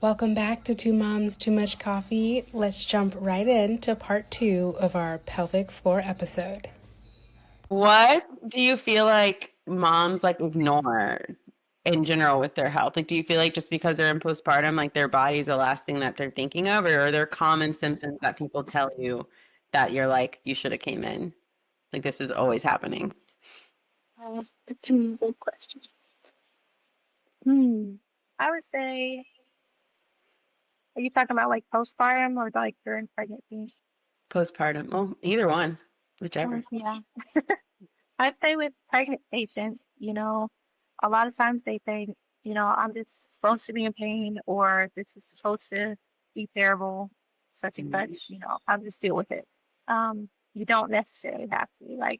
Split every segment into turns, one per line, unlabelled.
Welcome back to Two Moms, Too Much Coffee. Let's jump right into part 2 of our pelvic floor episode.
What do you feel like moms ignore in general with their health? Do you feel like just because they're in postpartum, their body's the last thing that they're thinking of, or are there common symptoms that people tell you that you're like, you should have came in? This is always happening.
Good question. I would say, are you talking about postpartum or during pregnancy?
Postpartum. Well, either one, whichever.
Yeah. I'd say with pregnant patients, a lot of times they think, I'm just supposed to be in pain, or this is supposed to be terrible, such and such, I'll just deal with it. You don't necessarily have to.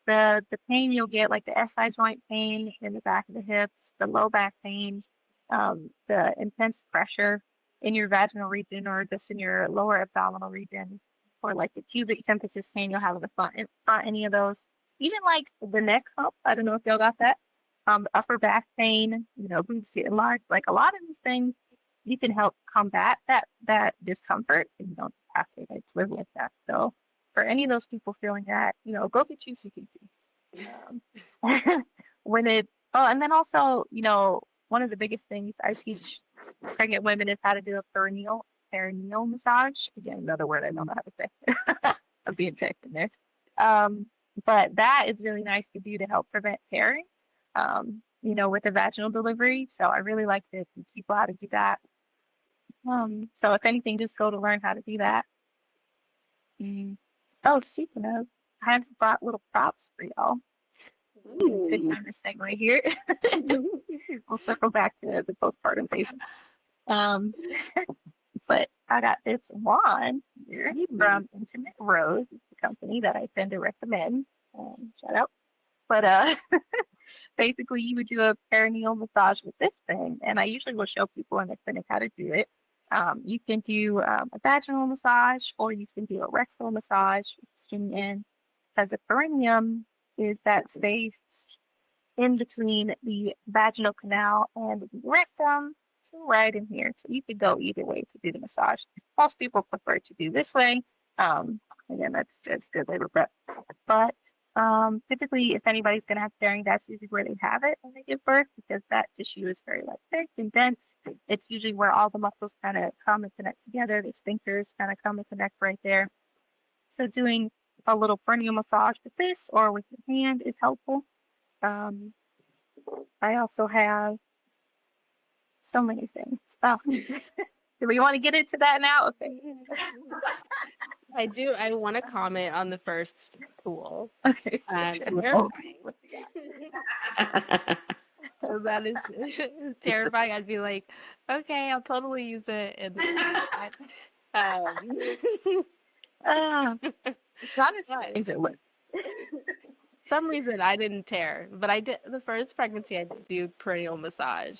The pain you'll get, the SI joint pain in the back of the hips, the low back pain, the intense pressure in your vaginal region or just in your lower abdominal region, or the pubic symphysis pain you'll have in the front, any of those. Even the neck hump, I don't know if y'all got that. The upper back pain, boobs getting large. A lot of these things, you can help combat that discomfort, and you don't have to live with that. So for any of those people feeling that, go get you CPT. And then also, one of the biggest things I teach pregnant women is how to do a perineal massage. Again, another word I don't know how to say. I'm being checked in there. But that is really nice to do to help prevent tearing, with a vaginal delivery. So I really like to teach people how to do that. So if anything, just go to learn how to do that. Oh, speaking of, I have brought little props for y'all. Good time to segue here. We'll circle back to the postpartum patient. But I got this wand here from Intimate Rose. It's a company that I tend to recommend. Shout out. But basically, you would do a perineal massage with this thing, and I usually will show people in the clinic how to do it. You can do a vaginal massage, or you can do a rectal massage with skin in, because the perineum is that space in between the vaginal canal and the rectum. So right in here. So you could go either way to do the massage. Most people prefer to do this way. Again, that's good labor prep. But typically, if anybody's going to have tearing, that's usually where they have it when they give birth, because that tissue is very thick and dense. It's usually where all the muscles kind of come and connect together. The sphincters kind of come and connect right there. So doing a little perineal massage with this or with your hand is helpful. I also have so many things. Oh. Do we want to get into that now? Okay.
I do. I want to comment on the first tool.
Okay.
What you got? That is terrifying. I'd be like, okay, I'll totally use it. And some reason I didn't tear, but I did. The first pregnancy I did do perineal massage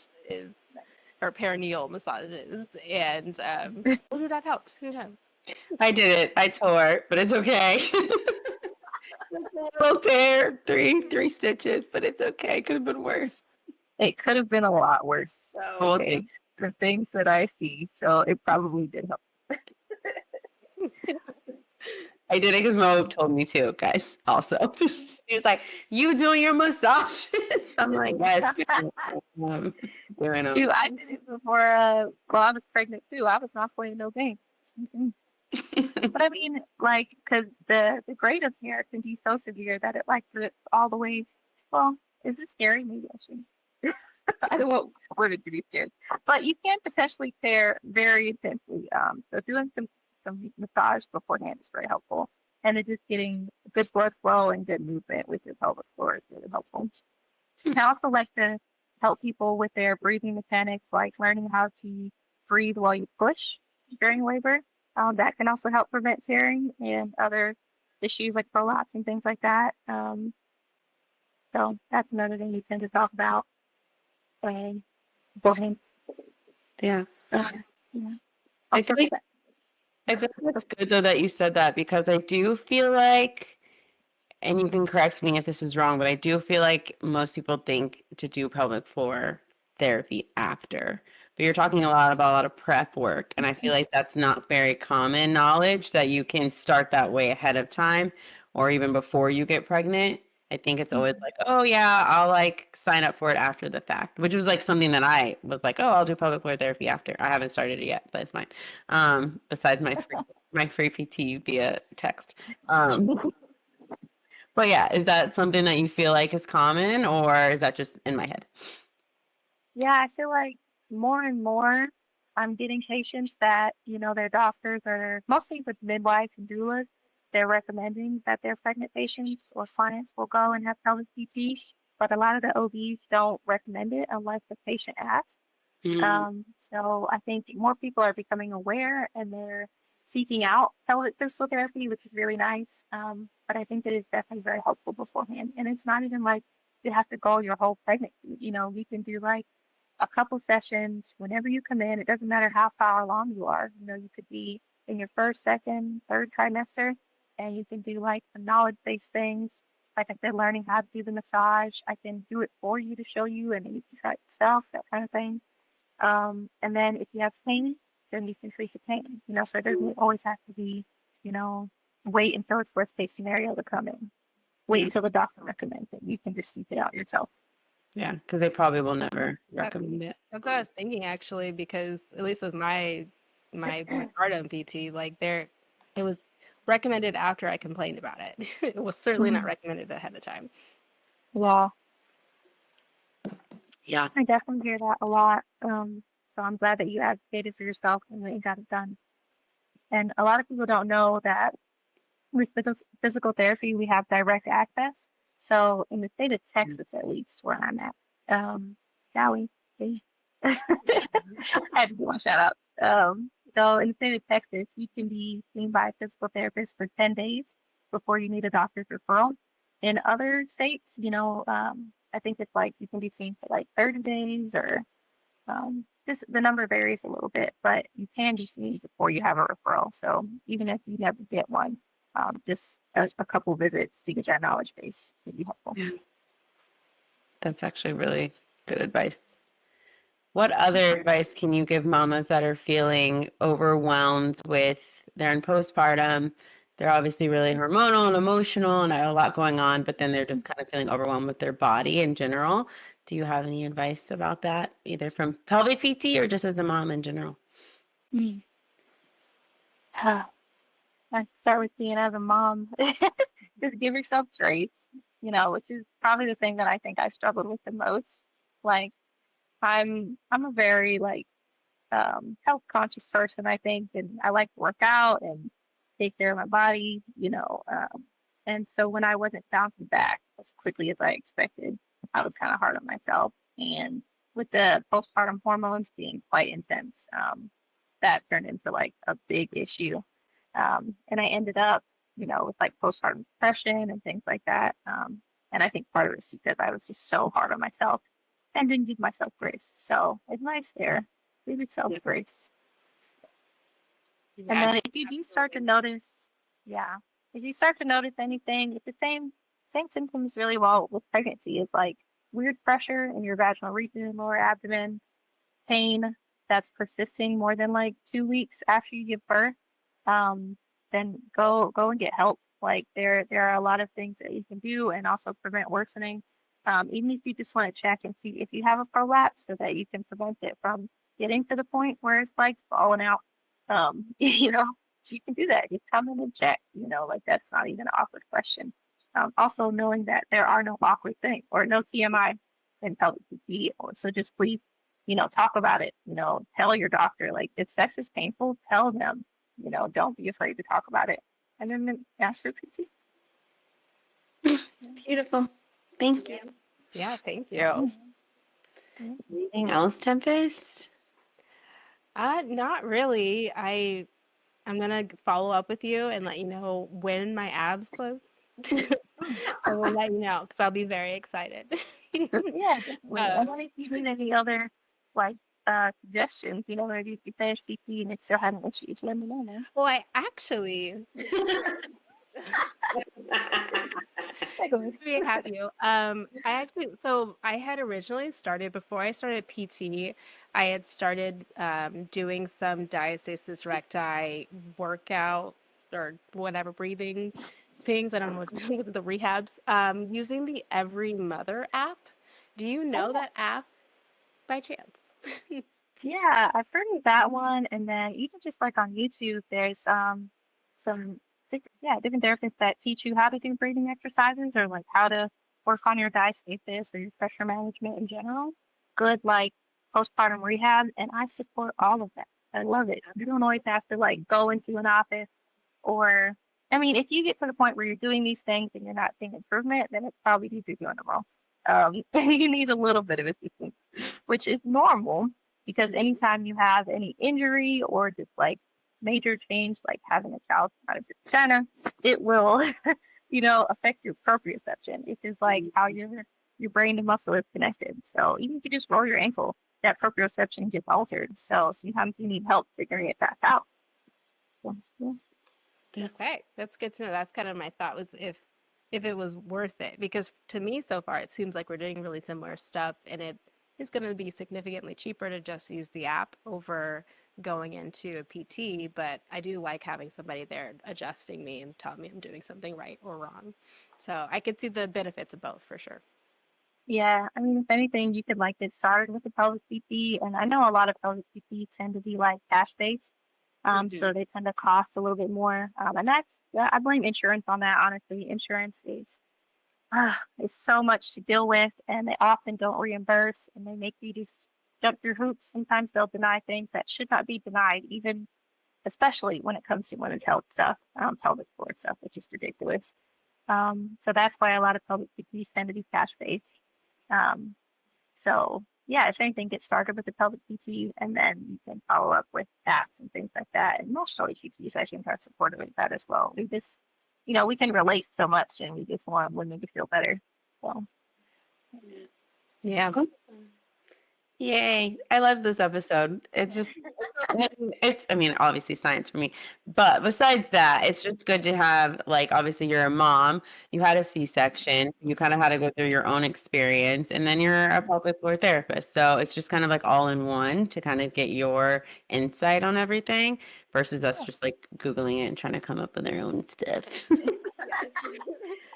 or perineal massages, and who that helped? Who knows?
I did it. I tore, but it's okay. A little tear, three stitches, but it's okay. Could have been worse.
It could have been a lot worse.
So okay.
The things that I see, so it probably did help.
I did it because Mo told me to, guys. Also, she was like, "You doing your massages?" I'm like, "Yes." Doing them.
Dude, I did it before. I was pregnant too. I was not playing no games. But I mean, because the greatest tear can be so severe that it drips all the way. Well, is this scary? Maybe I should. I don't want women to be scared, but you can potentially tear very intensely. So doing some massage beforehand is very helpful, and then just getting good blood flow and good movement with your pelvic floor is really helpful. I also like to help people with their breathing mechanics, like learning how to breathe while you push during labor. That can also help prevent tearing and other issues like prolapse and things like that. So that's another thing we tend to talk about. Go ahead.
Yeah.
Yeah.
I feel like it's good though that you said that, because I do feel like, and you can correct me if this is wrong, but I do feel like most people think to do pelvic floor therapy after, but you're talking about a lot of prep work. And I feel like that's not very common knowledge that you can start that way ahead of time or even before you get pregnant. I think it's always like, oh yeah, I'll like sign up for it after the fact, which was like something that I was like, oh, I'll do pelvic floor therapy after. I haven't started it yet, but it's fine. Besides my free PT via text. But yeah, is that something that you feel like is common, or is that just in my head?
Yeah, I feel like more and more I'm getting patients that, their doctors are mostly with midwives and doulas. They're recommending that their pregnant patients or clients will go and have pelvic PT, but a lot of the OBs don't recommend it unless the patient asks.
Mm,
So I think more people are becoming aware and they're seeking out pelvic physical therapy, which is really nice. But I think that it's definitely very helpful beforehand. And it's not even like you have to go your whole pregnancy. We can do like a couple sessions whenever you come in. It doesn't matter how far along you are. You could be in your first, second, third trimester, and you can do like some knowledge-based things. Like I said, learning how to do the massage. I can do it for you to show you, and then you can try it yourself, that kind of thing. And then if you have pain, then you can treat the pain. So it doesn't always have to be, you know, wait until it's worst case scenario to come in. Wait
yeah,
until the doctor recommends it. You can just seek it out yourself.
yeah, because they probably will never recommend it.
That's what I was thinking actually, because at least with my postpartum PT, like it was recommended after I complained about it. It was certainly not
Mhm.
recommended ahead of time.
Yeah,
Yeah.
I definitely hear that a lot. So I'm glad that you advocated for yourself and that you got it done. And a lot of people don't know that with physical therapy, we have direct access. So in the state of Texas, at least where I'm at, shall we? See? I had to do one shout out. So in the state of Texas, you can be seen by a physical therapist for 10 days before you need a doctor's referral. In other states, I think it's like you can be seen for like 30 days or just the number varies a little bit, but you can be seen before you have a referral. So even if you never get one, just a couple visits to get your knowledge base would be helpful.
Yeah. That's actually really good advice. What other advice can you give mamas that are feeling overwhelmed with they're in postpartum? They're obviously really hormonal and emotional and have a lot going on, but then they're just kind of feeling overwhelmed with their body in general. Do you have any advice about that, either from pelvic PT or just as a mom in general?
Mm. I start with being as a mom. Just give yourself grace, which is probably the thing that I think I struggled with the most. Like I'm a very like health conscious person, I think, and I like to work out and take care of my body, and so when I wasn't bouncing back as quickly as I expected, I was kind of hard on myself. And with the postpartum hormones being quite intense, that turned into like a big issue. And I ended up, with like postpartum depression and things like that. And I think part of it is because I was just so hard on myself and didn't give myself grace. So advice there, give yourself grace. And
Yeah,
then if you do start to notice, yeah, if you start to notice anything, it's the same symptoms really well with pregnancy. It's like weird pressure in your vaginal region, lower abdomen, pain that's persisting more than like 2 weeks after you give birth, um, then go and get help. Like there are a lot of things that you can do and also prevent worsening. Even if you just want to check and see if you have a prolapse so that you can prevent it from getting to the point where it's like falling out. You can do that. Just come in and check, like that's not even an awkward question. Also knowing that there are no awkward things or no TMI in pelvic PT. So just please talk about it, tell your doctor, like, if sex is painful, tell them, don't be afraid to talk about it. And then ask for PT.
beautiful. Thank you.
Yeah, thank you.
Anything else, Tempest?
Not really. I'm gonna follow up with you and let you know when my abs close. I will let you know because I'll be very excited.
Yeah, definitely.
Uh,
And then if you need any other, like, suggestions, maybe if you finish PT and it still had an issue, just let me know, man.
well, I actually, We have you. I had originally started before I started PT. I had started doing some diastasis recti workout or whatever breathing things. I don't know what the rehabs. Using the Every Mother app. Do you know that app by chance?
Yeah, I've heard of that one, and then even just like on YouTube, there's some different therapists that teach you how to do breathing exercises or like how to work on your diastasis or your pressure management in general. Good like postpartum rehab, and I support all of that. I love it. You don't always have to like go into an office or I mean, if you get to the point where you're doing these things and you're not seeing improvement, then it's probably because you're doing them wrong. You need a little bit of assistance, which is normal because anytime you have any injury or just like major change, like having a child out of your vagina, it will, affect your proprioception, which is like how your brain and muscle is connected. So even if you just roll your ankle, that proprioception gets altered. So sometimes you need help figuring it back out. So, yeah.
Okay, that's good to know. That's kind of my thought was if it was worth it because to me so far it seems like we're doing really similar stuff and it is going to be significantly cheaper to just use the app over going into a PT, but I do like having somebody there adjusting me and telling me I'm doing something right or wrong. So I could see the benefits of both for sure.
Yeah, I mean, if anything, you could like get started with the pelvic PT, and I know a lot of pelvic PT tend to be like cash based, so they tend to cost a little bit more, and I blame insurance on that. Honestly, insurance is so much to deal with, and they often don't reimburse, and they make you just jump through hoops. Sometimes they'll deny things that should not be denied, even especially when it comes to women's health stuff, pelvic floor stuff, which is ridiculous. So that's why a lot of pelvic PTs tend to be cash based. Um, so yeah, if anything, get started with the pelvic PT and then you can follow up with apps and things like that. And most PTs, I think, are supportive of that as well. We just, we can relate so much and we just want women to feel better. So
Yeah. Yay. I love this episode. I mean, obviously science for me, but besides that, it's just good to have, like, obviously you're a mom, you had a C-section, you kind of had to go through your own experience, and then you're a pelvic floor therapist. So it's just kind of like all in one to kind of get your insight on everything versus us just like Googling it and trying to come up with our own stuff.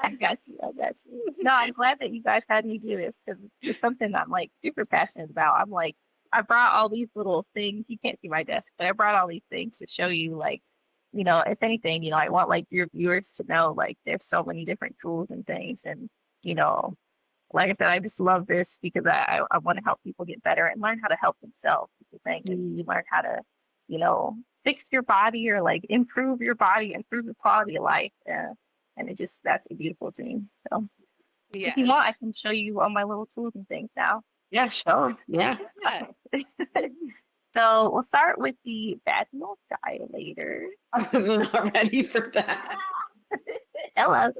I got you. I got you. No, I'm glad that you guys had me do this because it's something I'm like super passionate about. I'm like, I brought all these little things. You can't see my desk, but I brought all these things to show you, like, if anything, I want like your viewers to know, like, there's so many different tools and things. And, you know, like I said, I just love this because I want to help people get better and learn how to help themselves. The thing is, you learn how to, fix your body or like improve your body, improve the quality of life. And that's a beautiful thing. So if you
Yeah.
want, I can show you all my little tools and things now.
Yeah, sure. Yeah.
Yeah.
So we'll start with the vaginal dilators.
I was not ready for that.
Hello.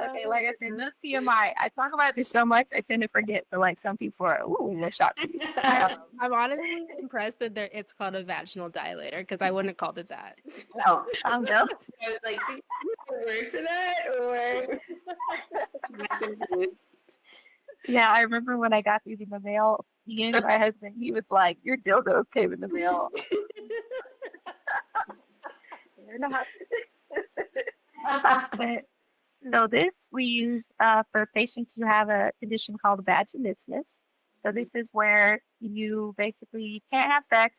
Okay, like I said, no TMI. I talk about this so much, I tend to forget. So, like, some people are, ooh, they're shocked.
I'm honestly impressed that it's called a vaginal dilator because I wouldn't have called it that.
No.
I don't know.
I was like, did you have a word for that or?
Yeah, I remember when I got these in the mail, my husband, he was like, your dildos came in the mail. They're not. But, so this we use for patients who have a condition called vaginismus. So this is where you basically can't have sex,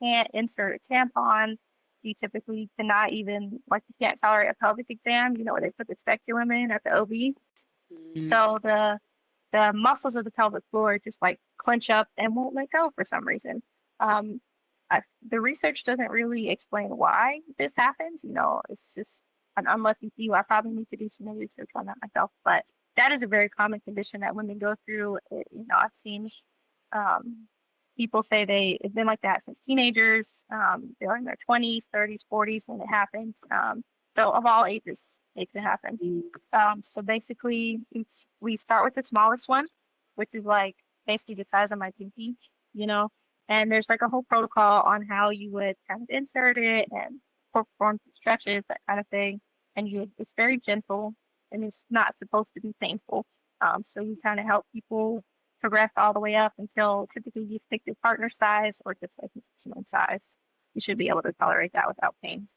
can't insert a tampon. You typically cannot even, like, you can't tolerate a pelvic exam, where they put the speculum in at the OB. So the muscles of the pelvic floor just like clench up and won't let go for some reason. Um, the research doesn't really explain why this happens. It's just an unlucky few. I probably need to do some more research on that myself, but that is a very common condition that women go through. I've seen people say it's been like that since teenagers. They're in their 20s, 30s, 40s when it happens. So of all ages, it can happen. So basically, we start with the smallest one, which is like basically the size of my pinky, and there's like a whole protocol on how you would kind of insert it and perform stretches, that kind of thing. And it's very gentle and it's not supposed to be painful. So you kind of help people progress all the way up until typically you pick your partner size or just like maximum size. You should be able to tolerate that without pain.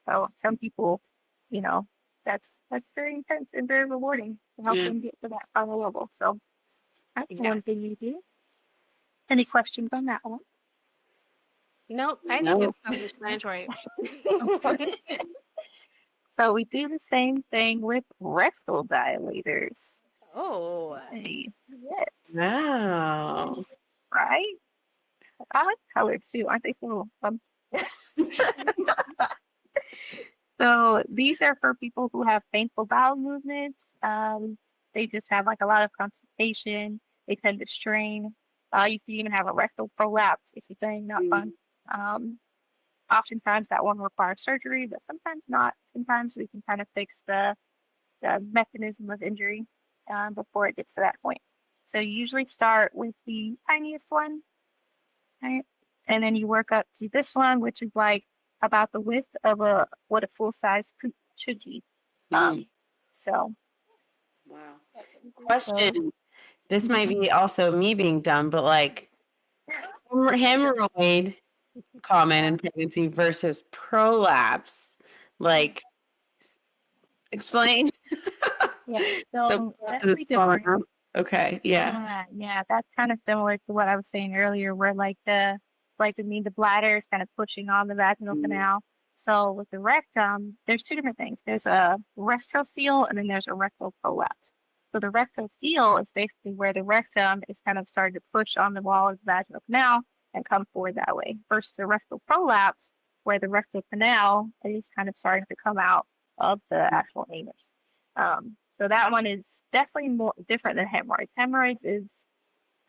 So some people, you know, that's very intense and very rewarding to help them get to that final level. So that's one thing you do. Any questions on that one?
Nope, I think it's self-explanatory.
So we do the same thing with rectal dilators.
Oh,
Yes,
Wow.
right? I like colors too. Aren't they so fun? So these are for people who have painful bowel movements. They just have like a lot of constipation. They tend to strain. You can even have a rectal prolapse. It's a thing, not fun. Oftentimes that one requires surgery, but sometimes not. Sometimes we can kind of fix the mechanism of injury before it gets to that point. So you usually start with the tiniest one, right? And then you work up to this one, which is like about the width of what a full size poop should be. So
Wow. Question. This might be also me being dumb, but like hemorrhoid common in pregnancy versus prolapse. Like, explain.
yeah, so that's
it's
pretty different.
Okay, yeah.
Yeah, that's kind of similar to what I was saying earlier, where the bladder is kind of pushing on the vaginal canal. So with the rectum, there's two different things. There's a rectal seal and then there's a rectal prolapse. So the rectal seal is basically where the rectum is kind of starting to push on the wall of the vaginal canal and come forward that way. Versus the rectal prolapse, where the rectal canal is kind of starting to come out of the actual anus. So that one is definitely more different than hemorrhoids. Hemorrhoids is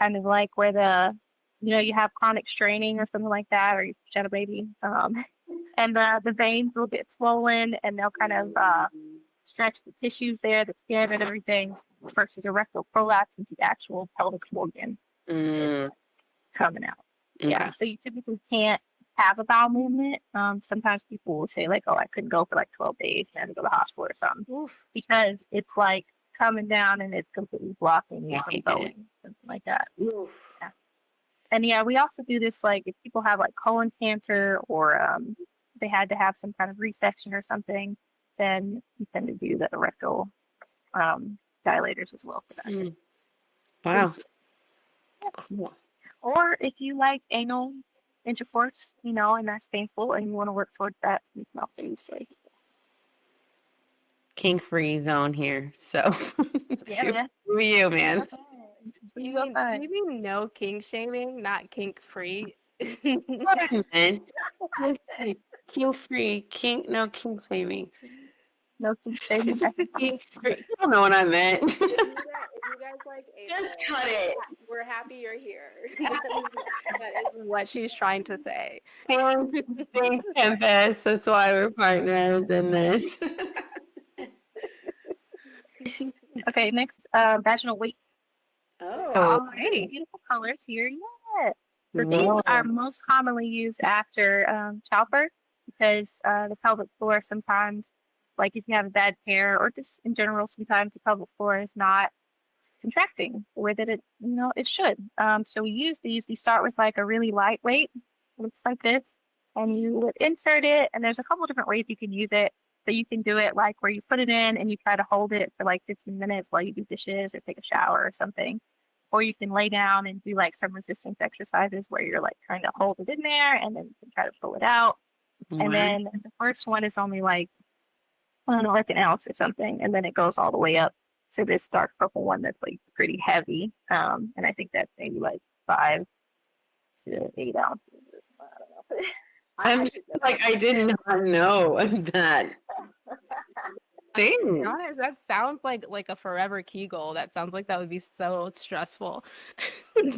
kind of like where you have chronic straining or something like that, or you had a baby, and the veins will get swollen and they'll kind of stretch the tissues there, the skin and everything, versus a rectal prolapse into the actual pelvic organ coming out.
Okay.
Yeah, so you typically can't have a bowel movement. Sometimes people will say like, oh, I couldn't go for like 12 days and I had to go to the hospital or something, because it's like coming down and it's completely blocking you from going, something like that. Yeah. And yeah, we also do this like if people have like colon cancer or they had to have some kind of resection or something, then we tend to do the rectal dilators as well for that.
Wow. Cool.
Or if you like anal intercourse, and that's painful and you want to work towards that, you can also use ways.
Kink free zone here. So
Yeah.
for you, man.
You mean no kink shaming, not kink free?
What I meant. Kink free. No kink shaming.
No kink shaming.
Kink free. I don't know what I meant.
If you guys like anal,
Just cut it.
We're happy you're here. That is what she's trying to say.
Thanks, Tempest. That's why we're partners in this.
Okay, next, vaginal weight.
Oh,
Hey, beautiful colors here. Yeah. So these are most commonly used after childbirth because the pelvic floor sometimes, like if you have a bad tear or just in general, sometimes the pelvic floor is not contracting the way that it should. So we use these. We start with like a really light weight, looks like this, and you would insert it. And there's a couple different ways you can use it. So you can do it like where you put it in and you try to hold it for like 15 minutes while you do dishes or take a shower or something. Or you can lay down and do like some resistance exercises where you're like trying to hold it in there and then you can try to pull it out. And then the first one is only like, I don't know, like an ounce or something. And then it goes all the way up to this dark purple one that's like pretty heavy. And I think that's maybe like 5 to 8 ounces. I don't know.
I'm like, I did not know that thing.
To be honest, that sounds like a forever Kegel. That sounds like that would be so stressful.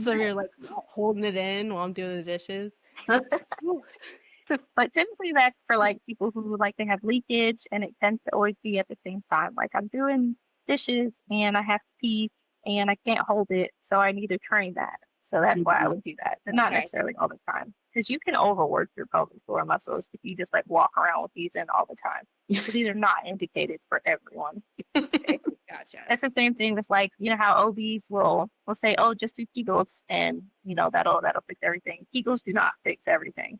So you're like holding it in while I'm doing the dishes.
But typically that's for like people who like to have leakage, and it tends to always be at the same time. Like I'm doing dishes and I have to pee and I can't hold it, so I need to train that. So that's why I would do that, but not necessarily all the time. because you can overwork your pelvic floor muscles if you just like walk around with these in all the time. So these are not indicated for everyone. Okay?
Gotcha.
That's the same thing with like, you know how OBs will say, oh, just do Kegels and you know that'll fix everything. Kegels do not fix everything.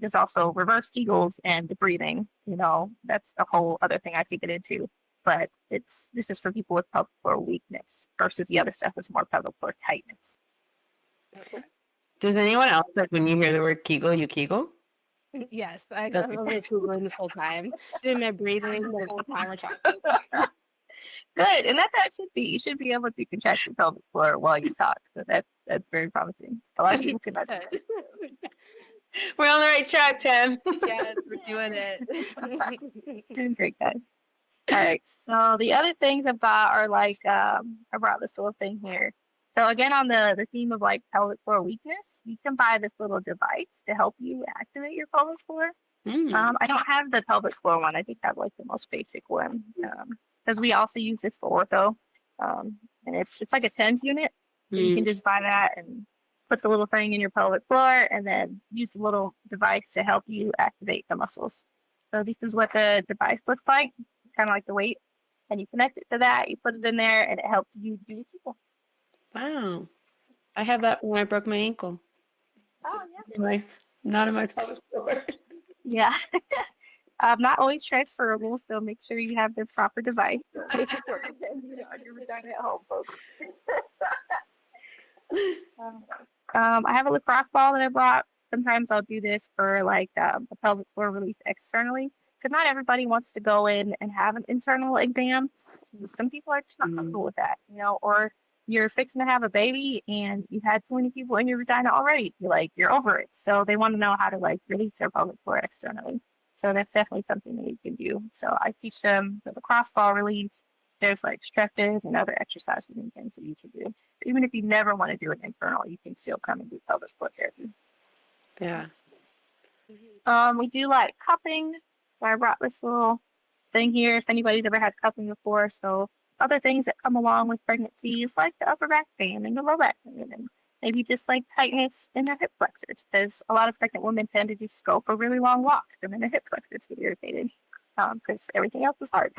There's also reverse Kegels and the breathing. You know, that's a whole other thing I could get into. But this is for people with pelvic floor weakness versus the other stuff is more pelvic floor tightness.
Okay.
Does anyone else, like when you hear the word Kegel, you Kegel?
Yes, I was like Googling this whole time, doing my breathing the whole time we're talking.
Good, and that's how it should be. You should be able to contract your pelvic floor while you talk. So that's very promising. A lot of people cannot do that.
We're on the right track, Tim.
Yes, we're doing it.
Doing great, guys. All right. So the other things I've got are like I brought this little thing here. So again, on the theme of like pelvic floor weakness, you can buy this little device to help you activate your pelvic floor. I don't have the pelvic floor one. I think I have like the most basic one because we also use this for ortho, and it's like a TENS unit. So you can just buy that and put the little thing in your pelvic floor, and then use the little device to help you activate the muscles. So this is what the device looks like. It's kind of like the weight, and you connect it to that. You put it in there, and it helps you do the Kegel.
Wow. I have that when I broke my ankle.
Oh
Not in my pelvic floor.
yeah. Not always transferable, so make sure you have the proper device. On your vagina at home, folks. I have a lacrosse ball that I brought. Sometimes I'll do this for like a pelvic floor release externally, because not everybody wants to go in and have an internal exam. Some people are just not comfortable with that, you know, or you're fixing to have a baby and you've had 20 people in your vagina already. You're over it. So they want to know how to like release their pelvic floor externally. So that's definitely something that you can do. So I teach them the lacrosse ball release. There's like stretches and other exercises and things that you can do. Even if you never want to do it internal, you can still come and do pelvic floor therapy.
Yeah.
We do like cupping. So I brought this little thing here if anybody's ever had cupping before. So other things that come along with pregnancy is like the upper back pain and the low back pain and maybe just like tightness in their hip flexors, because a lot of pregnant women tend to just go for really long walks and then their hip flexors get irritated because everything else is hard.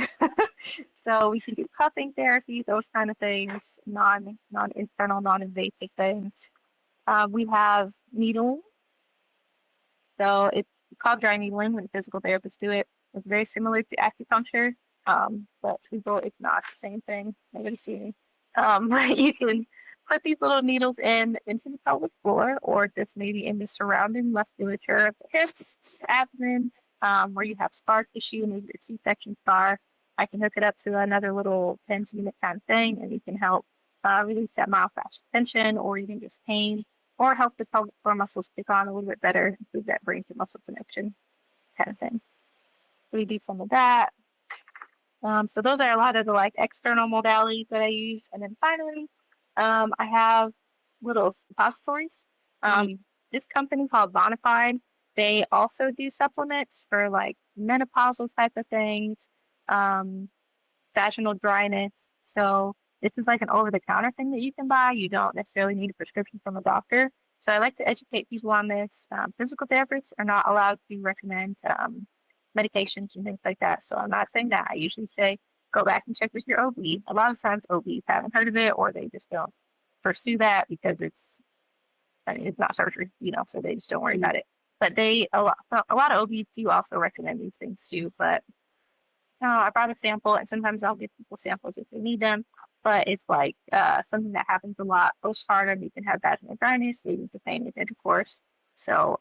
So we can do cupping therapy, those kind of things, non-internal, non-invasive things. We have needling. So it's called dry needling when physical therapists do it. It's very similar to acupuncture, but people, it's not the same thing. Nobody's seen me. But you can put these little needles into the pelvic floor, or just maybe in the surrounding musculature of the hips, the abdomen, where you have scar tissue, maybe a C-section scar. I can hook it up to another little TENS unit kind of thing, and you can help release that myofascial tension, or even just pain, or help the pelvic floor muscles stick on a little bit better, improve that brain to muscle connection kind of thing. So we do some of that. So those are a lot of the like external modalities that I use. And then finally, I have little suppositories. This company called Bonafide, they also do supplements for like menopausal type of things, vaginal dryness. So this is like an over-the-counter thing that you can buy. You don't necessarily need a prescription from a doctor. So I like to educate people on this. Physical therapists are not allowed to recommend medications and things like that. So I'm not saying that. I usually say go back and check with your OB. A lot of times OBs haven't heard of it, or they just don't pursue that because it's not surgery, you know, so they just don't worry about it. But a lot of OBs do also recommend these things too. But I brought a sample, and sometimes I'll give people samples if they need them. But it's like something that happens a lot postpartum. You can have vaginal dryness, leading to pain with intercourse. So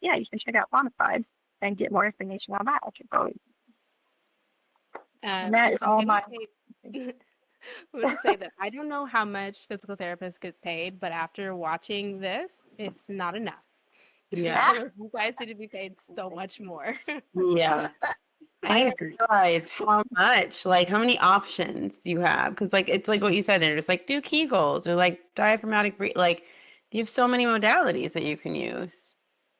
yeah, you can check out Bonafide and get more information on that at your probably. And that is all my.
I would say that I don't know how much physical therapists get paid, but after watching this, it's not enough.
Yeah.
You guys need to be paid so much more.
Yeah. I didn't realize how much, like how many options you have. Because like it's like what you said, they're just like do Kegels or like diaphragmatic breathing. Like you have so many modalities that you can use.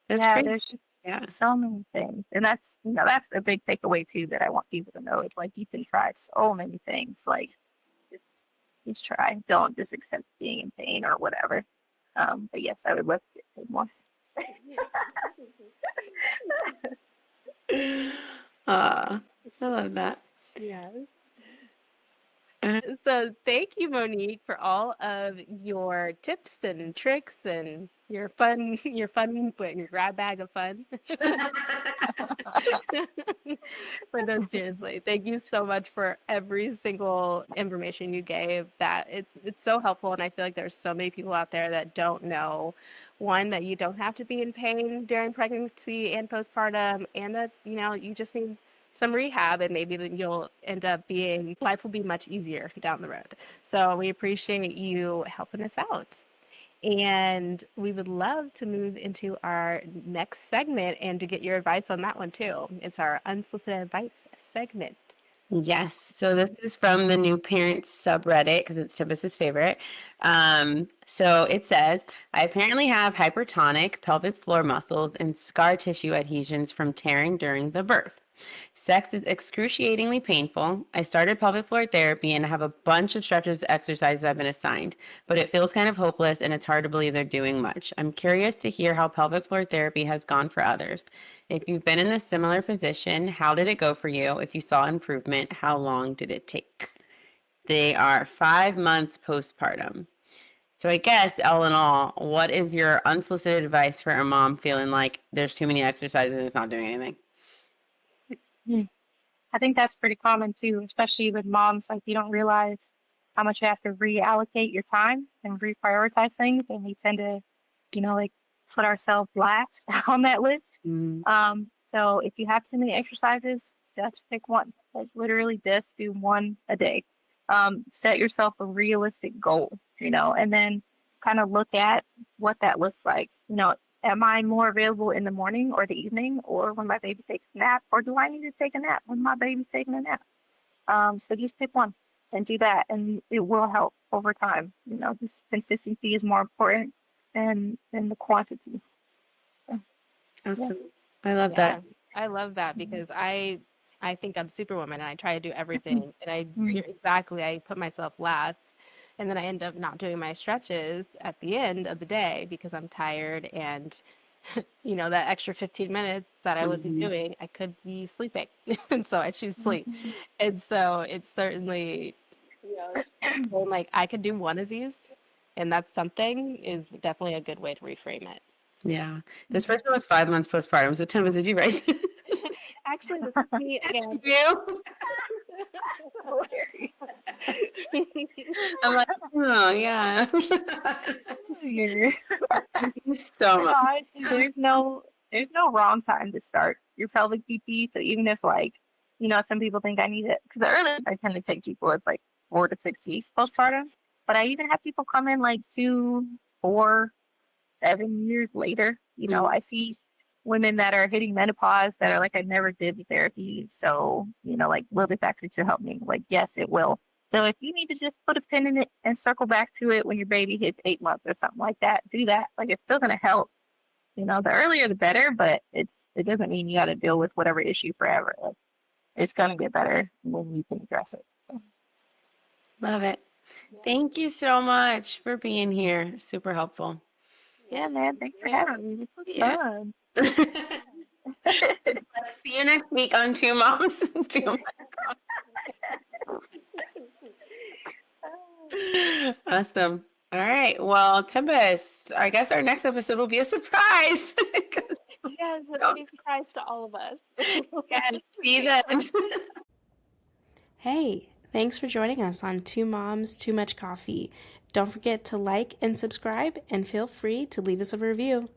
That's
Yeah,
great.
there's just so many things, and that's that's a big takeaway too that I want people to know. It's like you can try so many things. Like just try. Don't just accept being in pain or whatever. But yes, I would love to get paid more.
I love that.
Yes.
Uh,
So thank you, Monique, for all of your tips and tricks and your grab bag of fun. But no, seriously, thank you so much for every single information you gave. That it's so helpful, and I feel like there's so many people out there that don't know, one, that you don't have to be in pain during pregnancy and postpartum, and that you just need some rehab, and maybe then you'll end up being life will be much easier down the road. So we appreciate you helping us out. And we would love to move into our next segment and to get your advice on that one too. It's our unsolicited advice segment.
Yes. So this is from the new parents subreddit because it's Tibbus's favorite. So it says, I apparently have hypertonic pelvic floor muscles and scar tissue adhesions from tearing during the birth. Sex is excruciatingly painful. I started pelvic floor therapy and have a bunch of stretches exercises I've been assigned, but it feels kind of hopeless and it's hard to believe they're doing much. I'm curious to hear how pelvic floor therapy has gone for others. If you've been in a similar position, how did it go for you? If you saw improvement, how long did it take? They are 5 months postpartum. So I guess all in all, what is your unsolicited advice for a mom feeling like there's too many exercises and it's not doing anything?
I think that's pretty common too, especially with moms. Like you don't realize how much you have to reallocate your time and reprioritize things, and we tend to, like put ourselves last on that list.
Mm.
So if you have too many exercises, just pick one. Like literally just do one a day. Set yourself a realistic goal, and then kind of look at what that looks like. Am I more available in the morning or the evening or when my baby takes a nap, or do I need to take a nap when my baby's taking a nap? So just pick one and do that, and it will help over time. This consistency is more important than the quantity. So, yeah.
Awesome. I love
Yeah,
that.
I love that because I think I'm Superwoman and I try to do everything and I put myself last, and then I end up not doing my stretches at the end of the day because I'm tired, and that extra 15 minutes that I would be
Mhm.
doing, I could be sleeping. And so I choose sleep. And so it's certainly, feeling like I could do one of these, and that's something is definitely a good way to reframe it.
Yeah. This person was 5 months postpartum. So Tim, did you write?
Actually, this is me again.
You? I'm like, oh yeah. So much.
God, there's no wrong time to start your pelvic PT. So even if some people think I need it, because the earliest I tend to take people is like 4 to 6 weeks postpartum. But I even have people come in like 2, 4, 7 years later. I see women that are hitting menopause that are like, I never did the therapy. So, will this actually to help me? Like, yes, it will. So if you need to just put a pin in it and circle back to it when your baby hits 8 months or something like that, do that. Like, it's still going to help. The earlier the better, but it doesn't mean you got to deal with whatever issue forever. Like, it's going to get better when you can address it. So,
Love it. Thank you so much for being here. Super helpful.
yeah, man, thanks for having me. This was
Yeah.
fun.
See you next week on Two Moms. Two Moms. Awesome. All right. Well, Tempest, I guess our next episode will be a surprise.
Yes, it'll be a surprise to all of us.
Yeah, see you then.
Hey, thanks for joining us on Two Moms, Too Much Coffee. Don't forget to like and subscribe, and feel free to leave us a review.